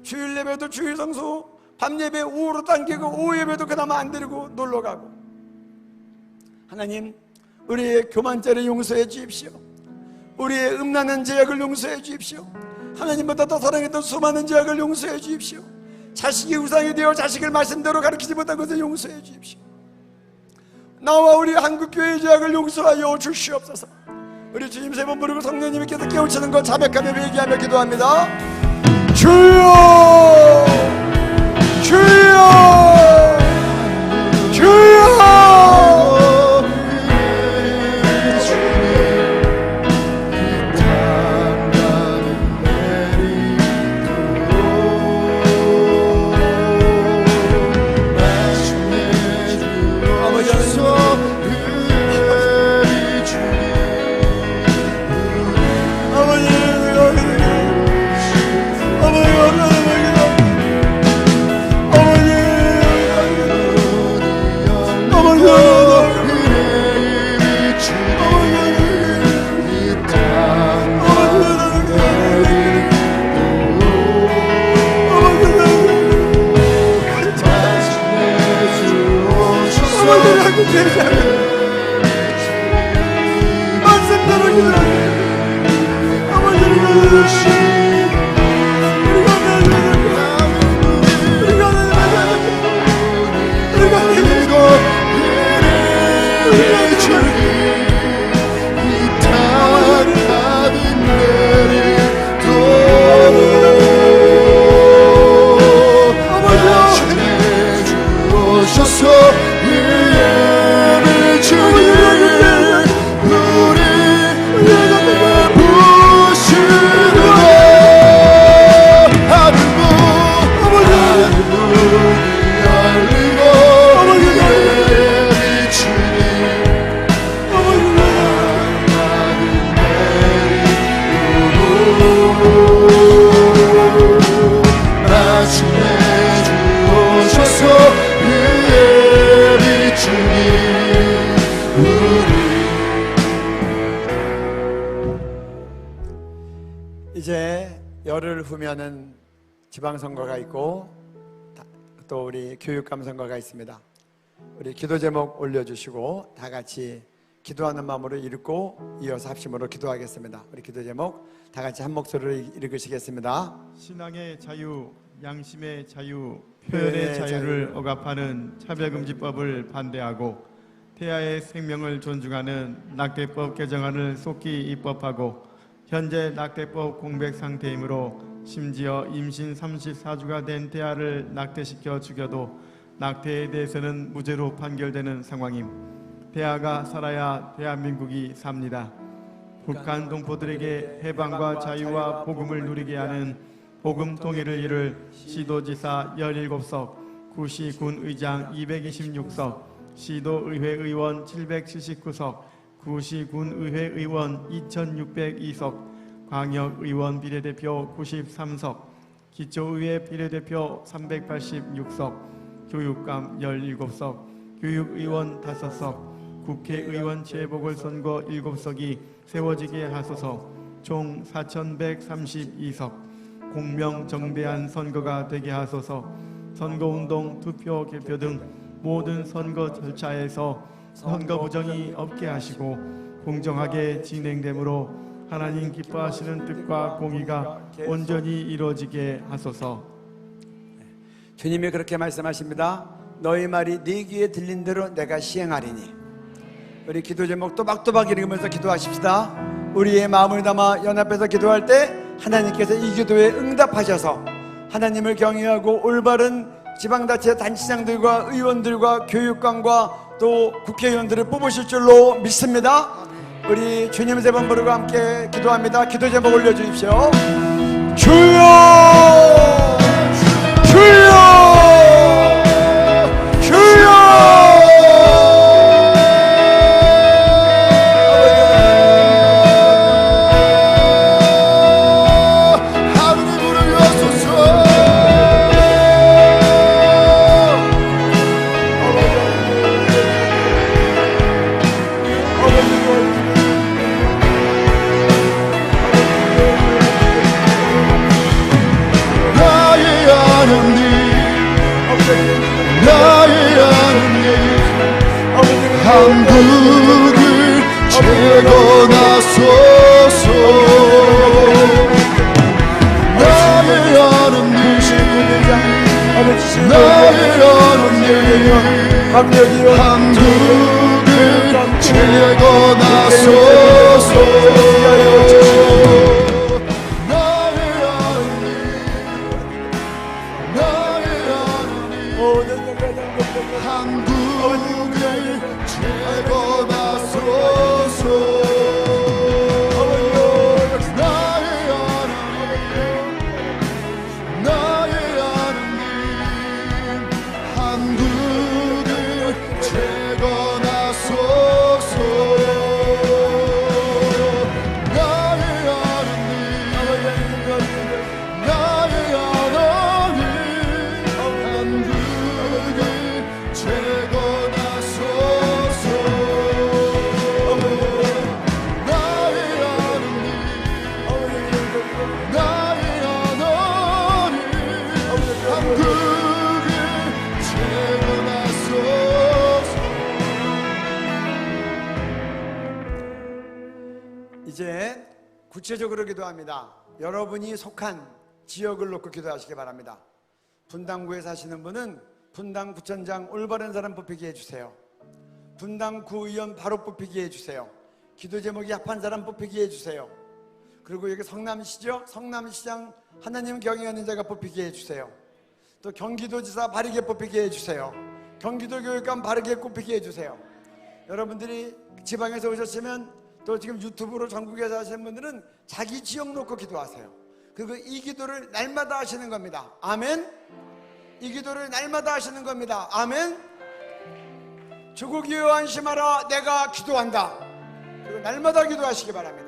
주일 예배도 주일 성수 밤 예배 오후로 당기고 오후 예배도 그나마 안 드리고 놀러 가고. 하나님, 우리의 교만죄를 용서해 주십시오. 우리의 음란한 죄악을 용서해 주십시오. 하나님보다 더 사랑했던 수많은 죄악을 용서해 주십시오. 자식이 우상이 되어 자식을 말씀대로 가르치지 못한 것을 용서해 주십시오. 나와 우리 한국교회의 죄악을 용서하여 주시옵소서. 우리 주님 세 번 부르고 성령님께서 깨우치는 것 자백하며 회개하며 기도합니다. 주여, 주여, 주여. 열흘 후면은 지방선거가 있고 또 우리 교육감 선거가 있습니다. 우리 기도 제목 올려주시고 다 같이 기도하는 마음으로 읽고 이어서 합심으로 기도하겠습니다. 우리 기도 제목 다 같이 한 목소리로 읽으시겠습니다. 신앙의 자유, 양심의 자유, 표현의 자유를 억압하는 차별금지법을 반대하고 태아의 생명을 존중하는 낙태법 개정안을 속히 입법하고 현재 낙태법 공백 상태이므로 심지어 임신 34주가 된 태아를 낙태시켜 죽여도 낙태에 대해서는 무죄로 판결되는 상황임. 태아가 살아야 대한민국이 삽니다. 북한 동포들에게 해방과 자유와 복음을 누리게 하는 복음 통일을 이룰 시도지사 17석, 구시군 의장 226석, 시도의회 의원 779석, 구시군 의회 의원 2602석, 광역의원 비례대표 93석, 기초의회 비례대표 386석, 교육감 17석, 교육의원 5석, 국회의원 재보궐선거 7석이 세워지게 하소서. 총 4132석, 공명정대한 선거가 되게 하소서. 선거운동, 투표, 개표 등 모든 선거 절차에서 선거 부정이 없게 하시고 공정하게 진행되므로 하나님 기뻐하시는 뜻과 공의가 온전히 이루어지게 하소서. 주님이 그렇게 말씀하십니다. 너희 말이 네 귀에 들린 대로 내가 시행하리니. 우리 기도 제목 또박또박 읽으면서 기도하십시다. 우리의 마음을 담아 연합해서 기도할 때 하나님께서 이 기도에 응답하셔서 하나님을 경외하고 올바른 지방자치 단체장들과 의원들과 교육관과 또 국회의원들을 뽑으실 줄로 믿습니다. 우리 주님 세 번 부르고 함께 기도합니다. 기도 제목 올려주십시오. 주여 주여 주여. 한국을 재건하소서. 나의 하느님, 나의 하느님, 한국을 재건하소서. 나의 하느님, 나의 하느님, 한국을 재건하소서. 나의 하나님, 나의 하나님, 한국을 재건하소서. 나의 하나님, 나의 하나님, 한국을 재건하소서. 나의 하나님, 나의 하나님, 한국을 재건하소서. 이제 구체적으로 기도합니다. 여러분이 속한 지역을 놓고 기도하시기 바랍니다. 분당구에 사시는 분은 분당 구청장 올바른 사람 뽑히게 해주세요. 분당 구의원 바로 뽑히게 해주세요. 기도 제목이 합한 사람 뽑히게 해주세요. 그리고 여기 성남시죠? 성남시장 하나님 경외하는 자가 뽑히게 해주세요. 또 경기도지사 바르게 뽑히게 해주세요. 경기도 교육감 바르게 뽑히게 해주세요. 여러분들이 지방에서 오셨으면 또 지금 유튜브로 전국에서 하시는 분들은 자기 지역 놓고 기도하세요. 그리고 이 기도를 날마다 하시는 겁니다. 아멘. 이 기도를 날마다 하시는 겁니다. 아멘. 주국이여 안심하라 내가 기도한다. 그리고 날마다 기도하시기 바랍니다.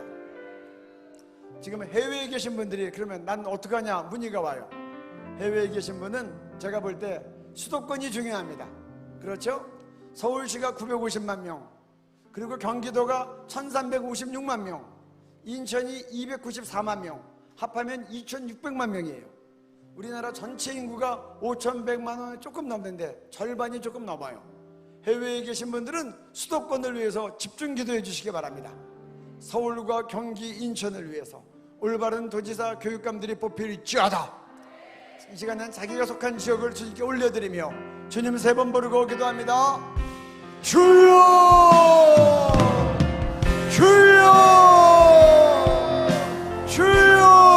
지금 해외에 계신 분들이 그러면 난 어떡하냐 문의가 와요. 해외에 계신 분은 제가 볼 때 수도권이 중요합니다. 그렇죠? 서울시가 950만 명, 그리고 경기도가 1356만 명, 인천이 294만 명, 합하면 2,600만 명이에요. 우리나라 전체 인구가 5,100만 원 조금 넘는데 절반이 조금 넘어요. 해외에 계신 분들은 수도권을 위해서 집중 기도해 주시기 바랍니다. 서울과 경기, 인천을 위해서 올바른 도지사 교육감들이 뽑힐지어다. 이 시간은 자기가 속한 지역을 주님께 올려드리며 주님 3번 부르고 기도합니다. 주여, 주여, 주여.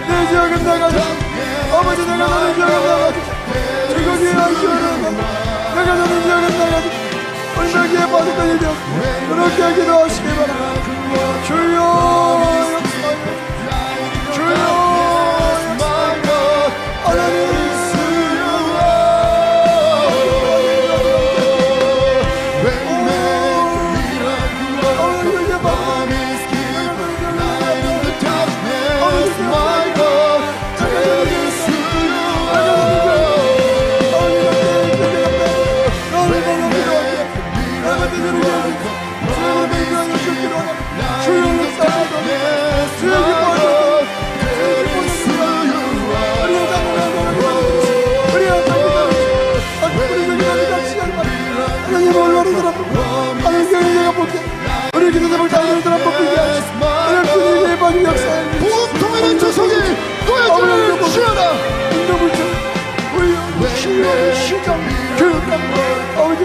내 지역은 나가자. 아버지 내가 너는 지역은 나가자. 즐거운 하시오는 내가 너는 지역은 나가자. 얼마기에 받을 것이 되었고 그렇게 기도하시기 바랍니다. 주여 역사하여 주여 하나님 우리 기도자를 다니는 사람 뽑히게 하시고 하나님 주님의 예방의 역사에 보통의 조속이 놓여지는 주여라. 인도불 우리 신뢰의 시장 교육감 아버지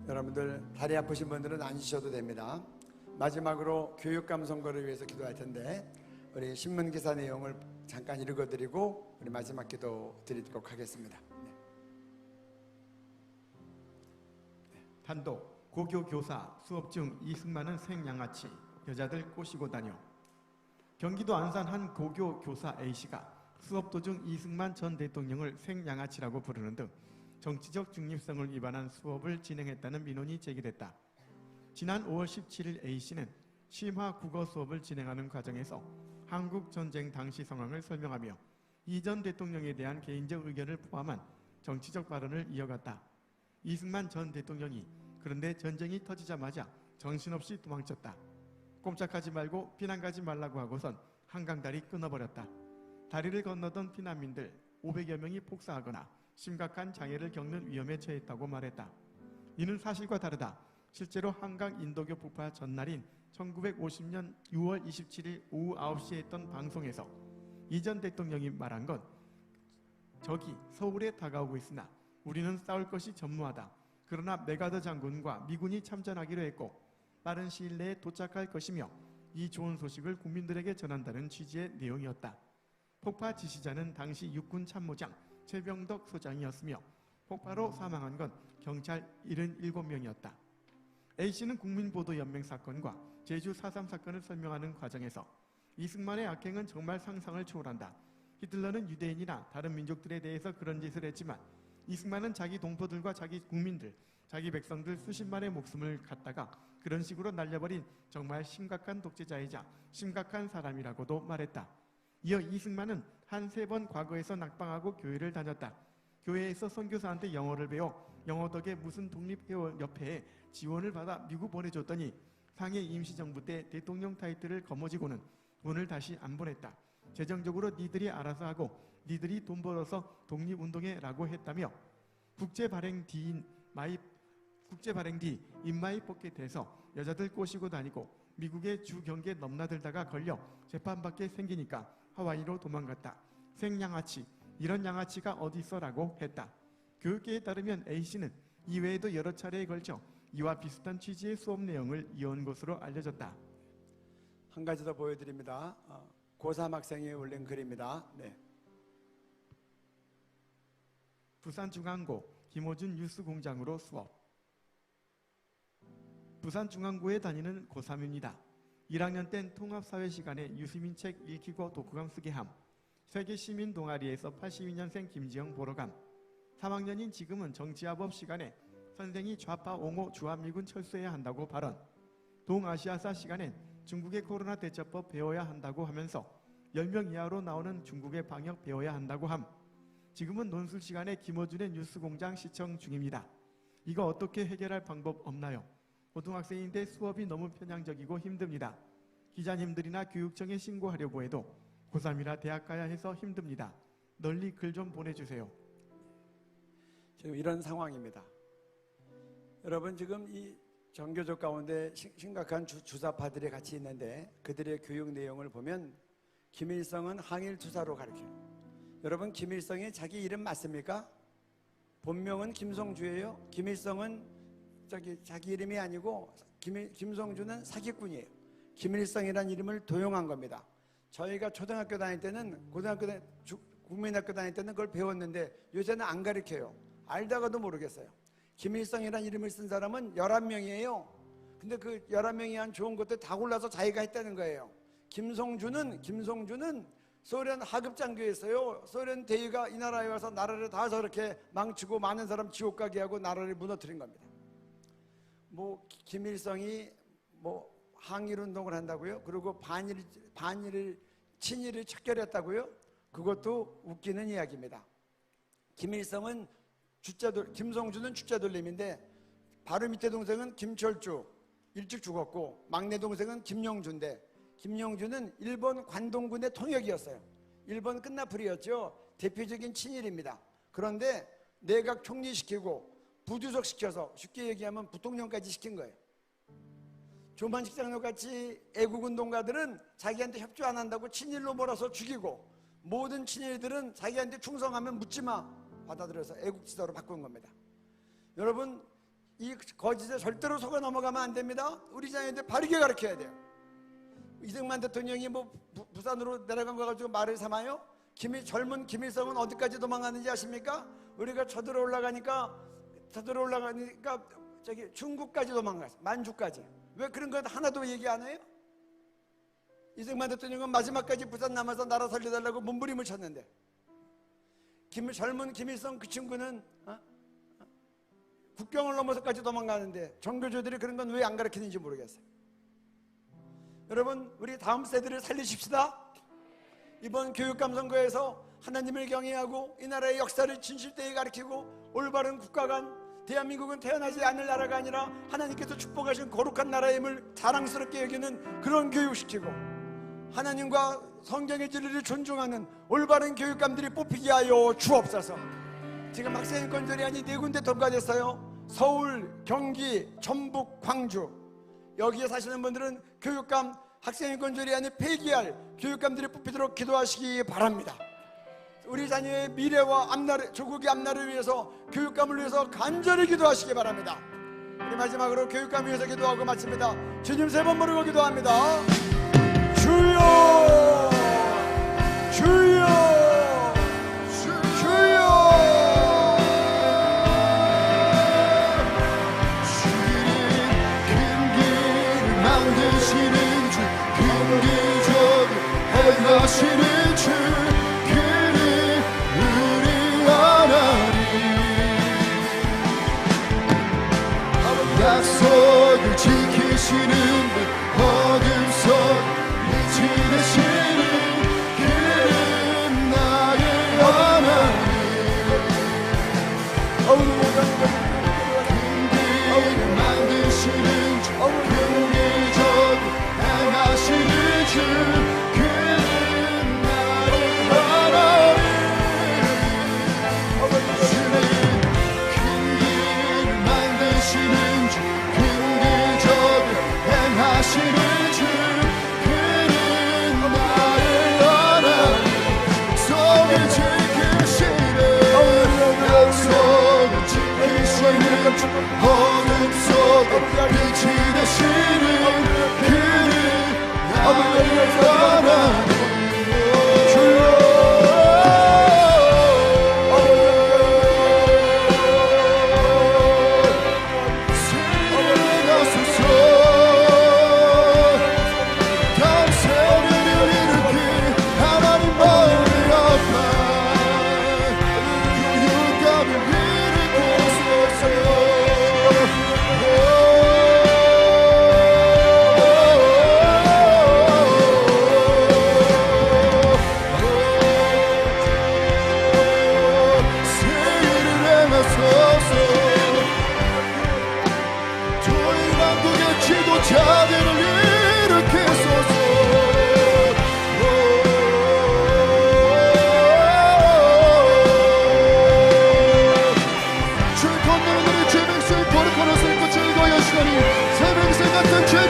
여러분들 다리 아프신 분들은 앉으셔도 됩니다. 마지막으로 교육감 선거를 위해서 기도할 텐데 우리 신문기사 내용을 잠깐 읽어드리고 우리 마지막 기도 드리도록 하겠습니다. 단독 고교 교사 수업 중 이승만은 생양아치 여자들 꼬시고 다녀. 경기도 안산 한 고교 교사 A씨가 수업 도중 이승만 전 대통령을 생양아치라고 부르는 등 정치적 중립성을 위반한 수업을 진행했다는 민원이 제기됐다. 지난 5월 17일 A씨는 심화 국어 수업을 진행하는 과정에서 한국 전쟁 당시 상황을 설명하며 이 전 대통령에 대한 개인적 의견을 포함한 정치적 발언을 이어갔다. 이승만 전 대통령이 그런데 전쟁이 터지자마자 정신없이 도망쳤다. 꼼짝하지 말고 피난 가지 말라고 하고선 한강다리 끊어버렸다. 다리를 건너던 피난민들 500여 명이 폭사하거나 심각한 장애를 겪는 위험에 처했다고 말했다. 이는 사실과 다르다. 실제로 한강 인도교 폭파 전날인 1950년 6월 27일 오후 9시에 했던 방송에서 이 전 대통령이 말한 건 적이 서울에 다가오고 있으나 우리는 싸울 것이 전무하다. 그러나 메가더 장군과 미군이 참전하기로 했고 빠른 시일 내에 도착할 것이며 이 좋은 소식을 국민들에게 전한다는 취지의 내용이었다. 폭파 지시자는 당시 육군 참모장 최병덕 소장이었으며 폭파로 사망한 건 경찰 77명이었다. A씨는 국민보도연맹 사건과 제주 4.3 사건을 설명하는 과정에서 이승만의 악행은 정말 상상을 초월한다. 히틀러는 유대인이나 다른 민족들에 대해서 그런 짓을 했지만 이승만은 자기 동포들과 자기 국민들, 자기 백성들 수십만의 목숨을 갖다가 그런 식으로 날려버린 정말 심각한 독재자이자 심각한 사람이라고도 말했다. 이어 이승만은 한 3번 과거에서 낙방하고 교회를 다녔다. 교회에서 선교사한테 영어를 배워 영어 덕에 무슨 독립협회에 지원을 받아 미국 보내줬더니 상해 임시정부 때 대통령 타이틀을 거머쥐고는 돈을 다시 안 보냈다. 재정적으로 니들이 알아서 하고 니들이 돈 벌어서 독립운동해 라고 했다며 국제 발행 뒤 인마이 포켓에서 여자들 꼬시고 다니고 미국의 주 경계에 넘나들다가 걸려 재판받게 생기니까 하와이로 도망갔다. 생양아치, 이런 양아치가 어디 있어라고 했다. 교육계에 따르면 A씨는 이외에도 여러 차례에 걸쳐 이와 비슷한 취지의 수업 내용을 이어온 것으로 알려졌다. 한 가지 더 보여드립니다. 고3 학생이 올린 글입니다. 네. 부산중앙고 김호준 뉴스공장으로 수업. 부산중앙고에 다니는 고3입니다. 1학년 땐 통합사회 시간에 유시민 책 읽히고 독후감 쓰게 함. 세계시민 동아리에서 82년생 김지영 보러 감. 3학년인 지금은 정치화법 시간에 선생이 좌파 옹호 주한미군 철수해야 한다고 발언. 동아시아사 시간엔 중국의 코로나 대처법 배워야 한다고 하면서 10명 이하로 나오는 중국의 방역 배워야 한다고 함. 지금은 논술 시간에 김어준의 뉴스공장 시청 중입니다. 이거 어떻게 해결할 방법 없나요? 고등학생인데 수업이 너무 편향적이고 힘듭니다. 기자님들이나 교육청에 신고하려고 해도 고3이라 대학 가야 해서 힘듭니다. 널리 글 좀 보내주세요. 지금 이런 상황입니다. 여러분, 지금 이 정교조 가운데 심각한 주사파들이 같이 있는데 그들의 교육 내용을 보면 김일성은 항일투사로 가르쳐요. 여러분, 김일성이 자기 이름 맞습니까? 본명은 김성주예요. 김일성은 자기 이름이 아니고 김성주는 사기꾼이에요. 김일성이라는 이름을 도용한 겁니다. 저희가 초등학교 다닐 때는 국민학교 다닐 때는 그걸 배웠는데 요새는 안 가르쳐요. 알다가도 모르겠어요. 김일성이라는 이름을 쓴 사람은 11명이에요. 근데 그 11명이 한 좋은 것들 다 골라서 자기가 했다는 거예요. 김성주는 소련 하급 장교였어요. 소련 대위가 이 나라에 와서 나라를 다 저렇게 망치고 많은 사람 지옥 가게 하고 나라를 무너뜨린 겁니다. 김일성이 항일운동을 한다고요? 그리고 친일을 척결했다고요? 그것도 웃기는 이야기입니다. 김일성은 김성주는 주자돌림인데 바로 밑에 동생은 김철주 일찍 죽었고 막내 동생은 김영주인데 김영주는 일본 관동군의 통역이었어요. 일본 끝나풀이었죠. 대표적인 친일입니다. 그런데 내각 총리시키고 부주석 시켜서 쉽게 얘기하면 부통령까지 시킨 거예요. 조만식 장로같이 애국운동가들은 자기한테 협조 안 한다고 친일로 몰아서 죽이고 모든 친일들은 자기한테 충성하면 묻지마 받아들여서 애국지도로 바꾼 겁니다. 여러분, 이 거짓에 절대로 속아 넘어가면 안 됩니다. 우리 자녀들 바르게 가르쳐야 돼요. 이승만 대통령이 부산으로 내려간 거 가지고 말을 삼아요? 젊은 김일성은 어디까지 도망가는지 아십니까? 우리가 쳐들어 올라가니까 중국까지 도망갔어요. 만주까지. 왜 그런 건 하나도 얘기 안 해요? 이승만 대통령은 마지막까지 부산 남아서 나라 살려달라고 몸부림을 쳤는데 젊은 김일성 그 친구는 국경을 넘어서까지 도망가는데 정교조들이 그런 건 왜 안 가르치는지 모르겠어요. 여러분, 우리 다음 세대를 살리십시다. 이번 교육감 선거에서 하나님을 경외하고 이 나라의 역사를 진실되게 가르치고 올바른 국가관, 대한민국은 태어나지 않을 나라가 아니라 하나님께서 축복하신 거룩한 나라임을 자랑스럽게 여기는 그런 교육시키고 하나님과 성경의 진리를 존중하는 올바른 교육감들이 뽑히게 하여 주옵소서. 지금 학생인권조례안이 4군데 통과됐어요. 서울, 경기, 전북, 광주. 여기에 사시는 분들은 교육감 학생인권조례안을 폐기할 교육감들이 뽑히도록 기도하시기 바랍니다. 우리 자녀의 미래와 조국의 앞날을 위해서 교육감을 위해서 간절히 기도하시기 바랍니다. 우리 마지막으로 교육감을 위해서 기도하고 마칩니다. 주님 3번 부르고 기도합니다. 주여, 주여, 주여. 주님 큰 길을 만드시는 주, 큰 기적을 행하시는 주, 그는 우리 하나님. 약속을 지키시는 분, 어둠 속 빛이 되시는 그는 나의 하나님. 큰 길을 만드시는 주, 큰 기적을 행하시는 주, 그는 나의 어둠 속에 빛이 되시는 그를 바라니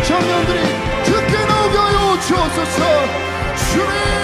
청년들이 주께 나오게 주옵소서. 주님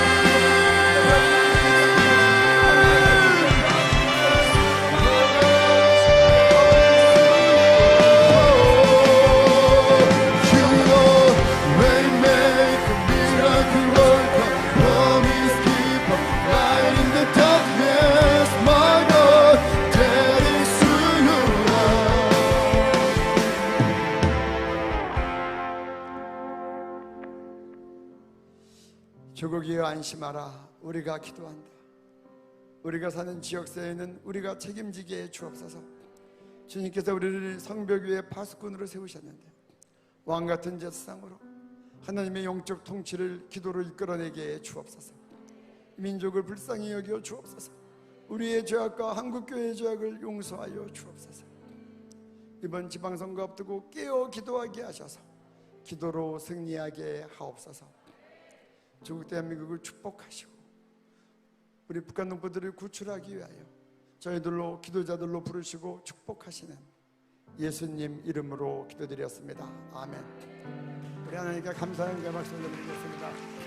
조국이여 안심하라. 우리가 기도한다. 우리가 사는 지역사회는 우리가 책임지게 해 주옵소서. 주님께서 우리를 성벽 위에 파수꾼으로 세우셨는데 왕같은 제사장으로 하나님의 영적 통치를 기도로 이끌어내게 해 주옵소서. 민족을 불쌍히 여겨 주옵소서. 우리의 죄악과 한국교회의 죄악을 용서하여 주옵소서. 이번 지방선거 앞두고 깨어 기도하게 하셔서 기도로 승리하게 하옵소서. 중국 대한민국을 축복하시고 우리 북한 동포들을 구출하기 위하여 저희들로 기도자들로 부르시고 축복하시는 예수님 이름으로 기도드렸습니다. 아멘. 우리 하나님께 감사의 박수 올려드리겠습니다.